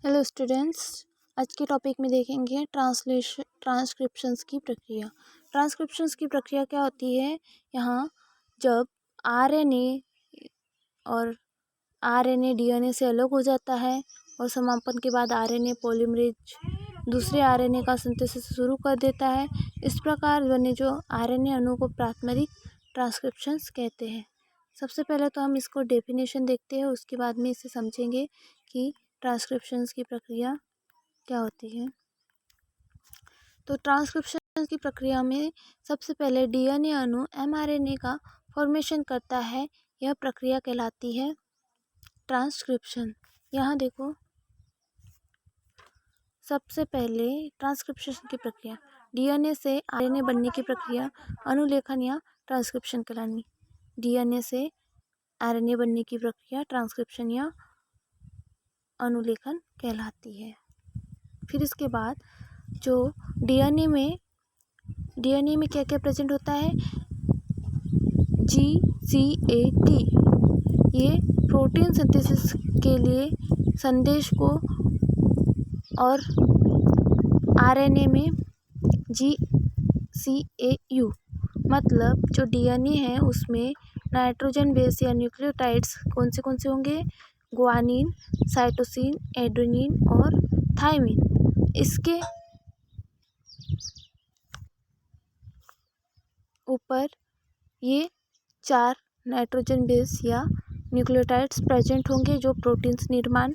Hello students. आज के topic में देखेंगे ट्रांसक्रिप्शंस की प्रक्रिया। ट्रांसक्रिप्शंस की प्रक्रिया क्या होती है? यहाँ जब आरएनए डीएनए से अलग हो जाता है और समापन के बाद आरएनए पॉलीमरेज दूसरे आरएनए का सिंथेसिस शुरू कर देता है। इस प्रकार बने जो आरएनए अणु को प्राथमिक ट्रांसक्रिप्शंस कहते हैं। सबसे पहले तो हम इसको डेफिनेशन देखते हैं, उसके बाद में इसे समझेंगे कि ट्रांसक्रिप्शंस की प्रक्रिया क्या होती है। तो ट्रांसक्रिप्शन की प्रक्रिया में सबसे पहले डीएनए अणु एमआरएनए का फॉर्मेशन करता है। यह प्रक्रिया कहलाती है ट्रांसक्रिप्शन। यहाँ देखो, सबसे पहले ट्रांसक्रिप्शन की प्रक्रिया डीएनए से आरएनए बनने की प्रक्रिया अनुलेखन या ट्रांसक्रिप्शन कहलानी। डीएनए से आरएनए बनने की प्रक्रिया ट्रांसक्रिप्शन या अनुलेखन कहलाती है। फिर इसके बाद जो डीएनए में क्या क्या प्रेजेंट होता है? GCAT, ये प्रोटीन सिंथेसिस के लिए संदेश को, और आरएनए में GCAU, मतलब जो डीएनए है उसमें नाइट्रोजन बेस या न्यूक्लियोटाइड्स कौन से होंगे? ग्वानिन, साइटोसिन, एडेनिन और थायमिन। इसके ऊपर ये 4 नाइट्रोजन बेस या न्यूक्लियोटाइड्स प्रेजेंट होंगे जो प्रोटीन्स निर्माण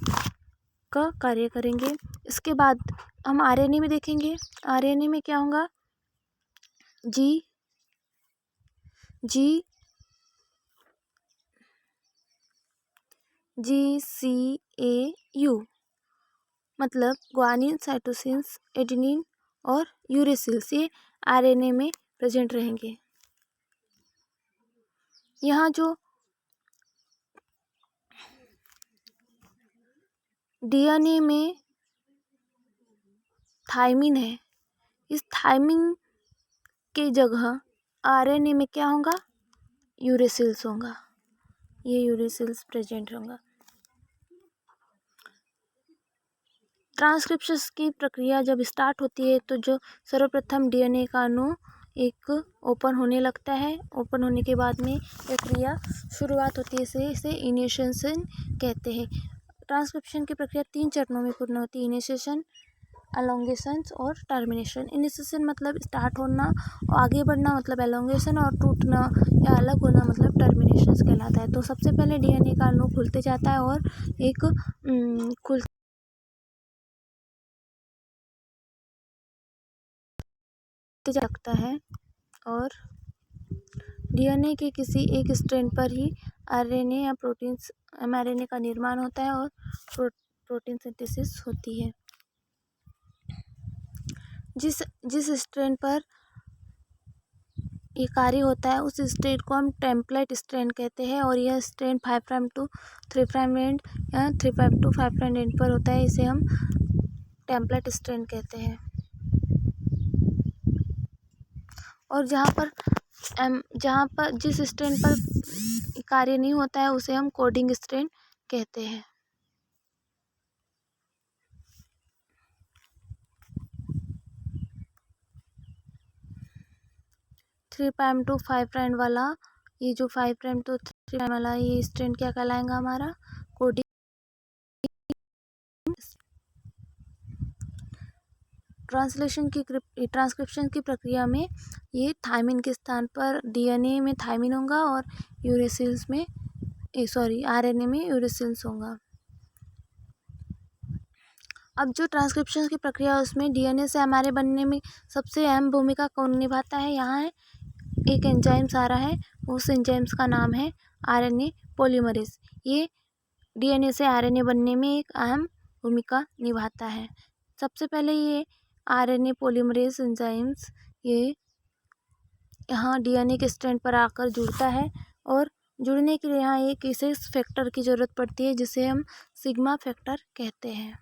का कार्य करेंगे। इसके बाद हम आरएनए में देखेंगे। आरएनए में क्या होगा? GCAU, मतलब ग्वानिन, साइटोसिन्स, एडेनिन और यूरेसिल्स, ये आरएनए में प्रेजेंट रहेंगे। यहाँ जो डीएनए में थायमिन है, इस थायमिन के जगह आरएनए में क्या होगा? यूरेसिल्स होगा। ये यूरेसिल्स प्रेजेंट होगा। ट्रांसक्रिप्शन की प्रक्रिया जब स्टार्ट होती है तो जो सर्वप्रथम डीएनए का अणु एक ओपन होने लगता है। ओपन होने के बाद में प्रक्रिया शुरुआत होती है, इसे इनिशिएशन कहते हैं। ट्रांसक्रिप्शन की प्रक्रिया 3 चरणों में पूर्ण होती है: इनिशिएशन, एलोंगेशन और टर्मिनेशन। इनिशिएशन मतलब स्टार्ट होना, आगे बढ़ना मतलब एलोंगेशन, और टूटना या अलग होना मतलब टर्मिनेशन कहलाता है। तो सबसे पहले डीएनए का अणु खुलते जाता है और एक खुलते लगता है, और डीएनए के किसी एक स्ट्रैंड पर ही आरएनए या प्रोटीन्स एमआरएनए का निर्माण होता है और प्रोटीन सिंथेसिस होती है। जिस स्ट्रैंड पर ये कार्य होता है उस स्ट्रैंड को हम टेम्पलेट स्ट्रैंड कहते हैं, और यह strand 5 prime to 3 prime end या 3 प्राइम टू 5 प्राइम एंड पर होता है। इसे हम टेम्पलेट स्ट्रैंड कहते हैं। और जहाँ पर जिस स्ट्रैंड पर कार्य नहीं होता है उसे हम कोडिंग स्ट्रैंड कहते हैं। थ्री प्राइम टू 5 प्राइम वाला, ये जो 5 प्राइम टू 3 प्राइम वाला ये स्ट्रैंड क्या कहलाएगा? हमारा कोडिंग। ट्रांसक्रिप्शन की प्रक्रिया में ये थायमिन के स्थान पर डीएनए में थायमिन होगा और यूरेसिल्स में आरएनए में यूरेसिल्स होगा। अब जो ट्रांसक्रिप्शन की प्रक्रिया है उसमें डीएनए से एमआरएनए बनने में सबसे अहम भूमिका कौन निभाता है? यहाँ है एक एंजाइम्स आ रहा है, उस एंजाइम्स का नाम है आरएनए पॉलीमरेज। ये डीएनए से आरएनए बनने में एक अहम भूमिका निभाता है। सबसे पहले ये आरएनए पॉलीमरेज एंजाइम्स ये यहाँ डीएनए के स्ट्रैंड पर आकर जुड़ता है, और जुड़ने के लिए यहाँ एक विशेष फैक्टर की ज़रूरत पड़ती है जिसे हम सिग्मा फैक्टर कहते हैं।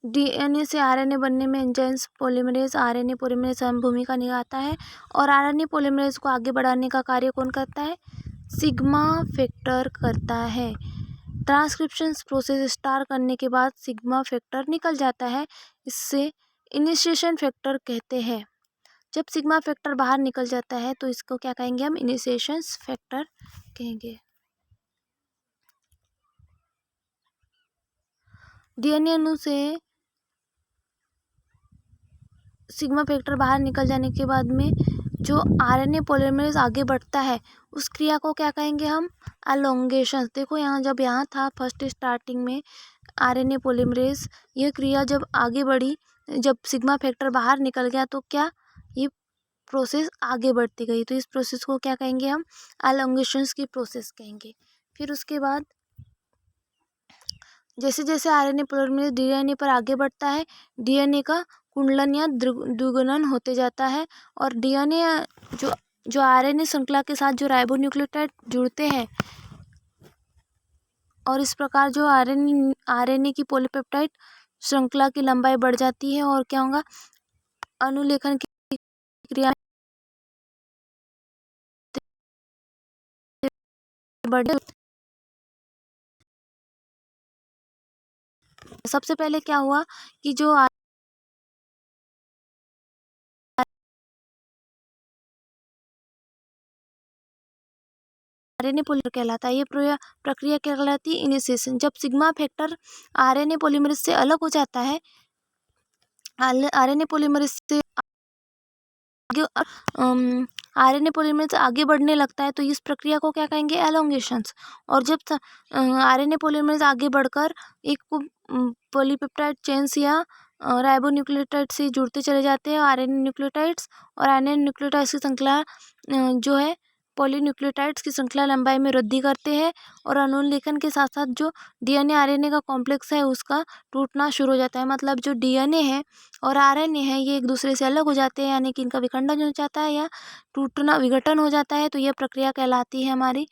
डीएनए से आरएनए बनने में एंजाइम्स पॉलीमरेज आरएनए पॉलीमरेज अहम भूमिका निभाता है। और आरएनए पॉलीमरेज को आगे बढ़ाने का कार्य कौन करता है? सिग्मा फैक्टर करता है। ट्रांसक्रिप्शन प्रोसेस स्टार्ट करने के बाद सिग्मा फैक्टर निकल जाता है, इससे इनिशिएशन फैक्टर कहते हैं। जब सिग्मा फैक्टर बाहर निकल जाता है तो इसको क्या कहेंगे हम? इनिशिएशन फैक्टर कहेंगे। डीएनए अणु से सिग्मा फैक्टर बाहर निकल जाने के बाद में जो आरएनए पॉलीमरेज आगे बढ़ता है उस क्रिया को क्या कहेंगे हम? एलोंगेशन। देखो यहाँ जब यहाँ था फर्स्ट स्टार्टिंग में आरएनए पॉलीमरेज, ये क्रिया जब आगे बढ़ी, जब सिग्मा फैक्टर बाहर निकल गया तो क्या ये प्रोसेस आगे बढ़ती गई, तो इस प्रोसेस को क्या कहेंगे हम? एलोंगेशंस की प्रोसेस कहेंगे। फिर उसके बाद जैसे जैसे आरएनए पॉलीमरेज डीएनए पर आगे बढ़ता है, डीएनए का कुंडलन या द्विगुणन होते जाता है और डीएनए जो आरएनए श्रृंखला के साथ जो राइबोन्यूक्लियोटाइड जुड़ते हैं और इस प्रकार जो आरएनए की पॉलीपेप्टाइड श्रृंखला की लंबाई बढ़ जाती है और क्या होगा? अनुलेखन की क्रिया बढ़। सबसे पहले क्या हुआ कि जो आरएनए पॉलीमरेज कहलाता है, ये प्रक्रिया क्या कहलाती है? इनिशिएशन। जब सिग्मा फैक्टर आरएनए पॉलीमरेज से अलग हो जाता है, आरएनए पॉलीमरेज से आरएनए पॉलीमरेज आगे बढ़ने लगता है तो इस प्रक्रिया को क्या कहेंगे? एलोंगेशंस। और जब आरएनए पॉलीमरेज आगे बढ़कर एक पॉलीपेप्टाइड चेन्स या राइबोन्यूक्लियोटाइड से जुड़ते चले जाते हैं आरएनए न्यूक्लियोटाइड्स, और आरएनए न्यूक्लियोटाइड्स की श्रृंखला जो है पॉलीन्यूक्लियोटाइड्स की श्रृंखला लंबाई में वृद्धि करते हैं और अनुलेखन के साथ साथ जो डीएनए आरएनए का कॉम्प्लेक्स है उसका टूटना शुरू हो जाता है। मतलब जो डीएनए है और आरएनए है ये एक दूसरे से अलग हो जाते हैं, यानी कि इनका विखंडन हो जाता है या टूटना विघटन हो जाता है, तो यह प्रक्रिया कहलाती है हमारी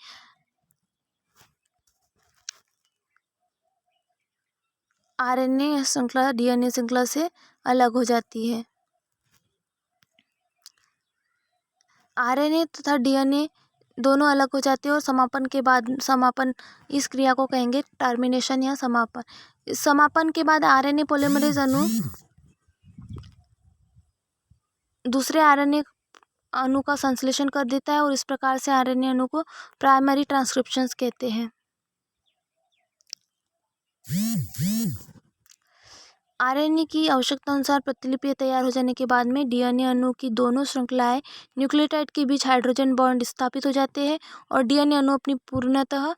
आरएनए श्रृंखला डीएनए श्रृंखला से अलग हो जाती है। आरएनए तथा डीएनए दोनों अलग हो जाते हैं और समापन के बाद इस क्रिया को कहेंगे टर्मिनेशन या समापन। इस समापन के बाद आरएनए पॉलीमरेज अणु दूसरे आरएनए अणु का संश्लेषण कर देता है और इस प्रकार से आरएनए अणु को प्राइमरी ट्रांसक्रिप्शंस कहते हैं। आरएनए की आवश्यकता अनुसार प्रतिलिपि तैयार हो जाने के बाद में डीएनए अणु की दोनों श्रृंखलाएं न्यूक्लियोटाइड के बीच हाइड्रोजन बॉन्ड स्थापित हो जाते हैं और डीएनए अणु अपनी पूर्णतः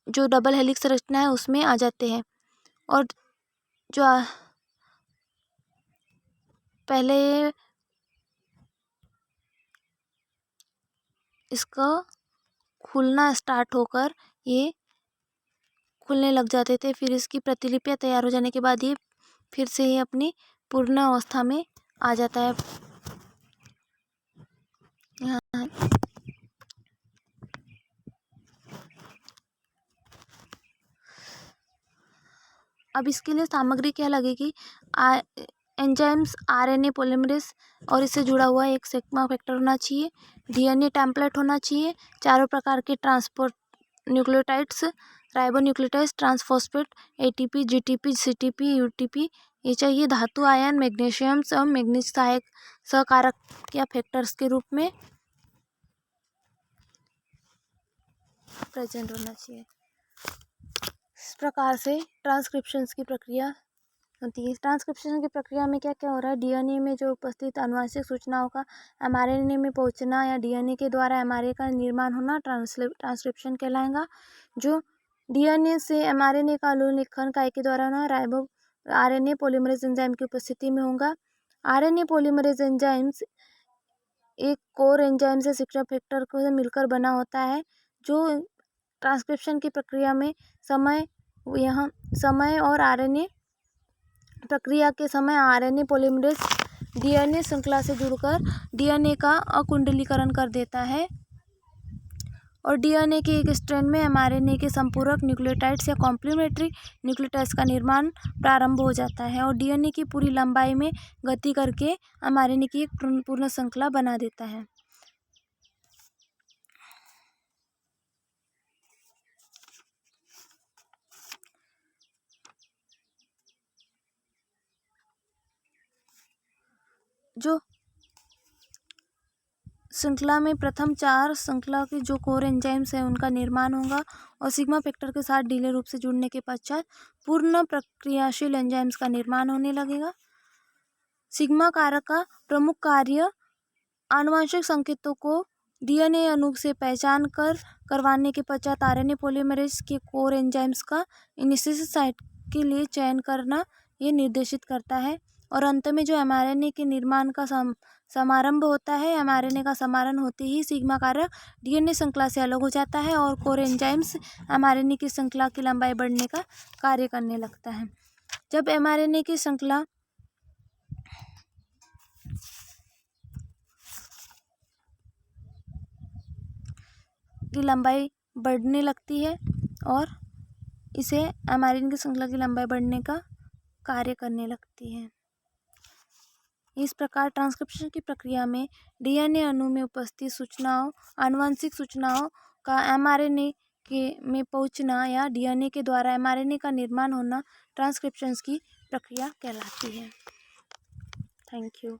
जो डबल हेलिक्स संरचना है उसमें आ जाते हैं। और जो पहले इसका खुलना स्टार्ट होकर ये खुलने लग जाते थे, फिर इसकी प्रतिलिपियाँ तैयार हो जाने के बाद ये फिर से ये अपनी पूर्ण अवस्था में आ जाता है। यहाँ अब इसके लिए सामग्री क्या लगेगी? एंजाइम्स आरएनए पॉलीमरेज और इससे जुड़ा हुआ एक सिग्मा फैक्टर होना चाहिए, डीएनए टेम्पलेट होना चाहिए, चारों प्रकार के transport nucleotides, ribonucleotides, transphosphate, ATP, GTP, CTP, UTP ये चाहिए, धातु आयन, मैग्नीशियम और मैग्नीज सहायक सहकारक या फैक्टर्स के रूप में प्रेजेंट होना चाहिए। इस प्रकार से ट्रांसक्रिप्शंस की प्रक्रिया होती है। ट्रांसक्रिप्शन की प्रक्रिया में क्या क्या हो रहा है? डीएनए में जो उपस्थित आनुवंशिक सूचनाओं का एमआरएनए में पहुंचना या डीएनए के द्वारा एमआरएनए का निर्माण होना ट्रांसक्रिप्शन कहलाएगा। जो डीएनए से एमआरएनए का अनुलेखन काय के द्वारा होना राइबो आरएनए पॉलीमरेज एंजाइम की उपस्थिति में होगा। आरएनए पॉलीमरेज एंजाइम्स एक कोर एंजाइम से सिग्मा फैक्टर को मिलकर बना होता है, जो ट्रांसक्रिप्शन की प्रक्रिया में समय और आरएनए प्रक्रिया के समय आरएनए पॉलीमरेज डीएनए श्रृंखला से जुड़कर डीएनए का अकुंडलीकरण कर देता है और डीएनए के एक स्ट्रैंड में एमआरएनए के संपूरक न्यूक्लियोटाइड्स या कॉम्प्लीमेंट्री न्यूक्लियोटाइड्स का निर्माण प्रारंभ हो जाता है और डीएनए की पूरी लंबाई में गति करके एमआरएनए की एक पूर्ण श्रृंखला बना देता है। जो श्रृंखला में प्रथम 4 श्रृंखला के जो कोर एंजाइम्स हैं उनका निर्माण होगा और सिग्मा फैक्टर के साथ ढीले रूप से जुड़ने के पश्चात पूर्ण प्रक्रियाशील एंजाइम्स का निर्माण होने लगेगा। सिग्मा कारक का प्रमुख कार्य आनुवंशिक संकेतों को डीएनए अणु से पहचान करवाने के पश्चात आरएनए पॉलीमरेज के कोर एंजाइम्स का इनिशियल साइट के लिए चयन करना ये निर्देशित करता है और अंत में जो एमआरएनए के निर्माण का समारंभ होता है। एमआरएनए का समारण होते ही सिग्मा कारक डीएनए श्रृंखला से अलग हो जाता है और कोर एंजाइम्स एमआरएनए की श्रृंखला की लंबाई बढ़ने का कार्य करने लगता है। जब एमआरएनए की श्रृंखला की लंबाई बढ़ने लगती है और इसे एमआरएनए की श्रृंखला की लंबाई बढ़ने का कार्य करने लगती है। इस प्रकार ट्रांसक्रिप्शन की प्रक्रिया में डीएनए अणु में उपस्थित सूचनाओं आनुवंशिक सूचनाओं का एमआरएनए के में पहुंचना या डीएनए के द्वारा एमआरएनए का निर्माण होना ट्रांसक्रिप्शन की प्रक्रिया कहलाती है। Thank you.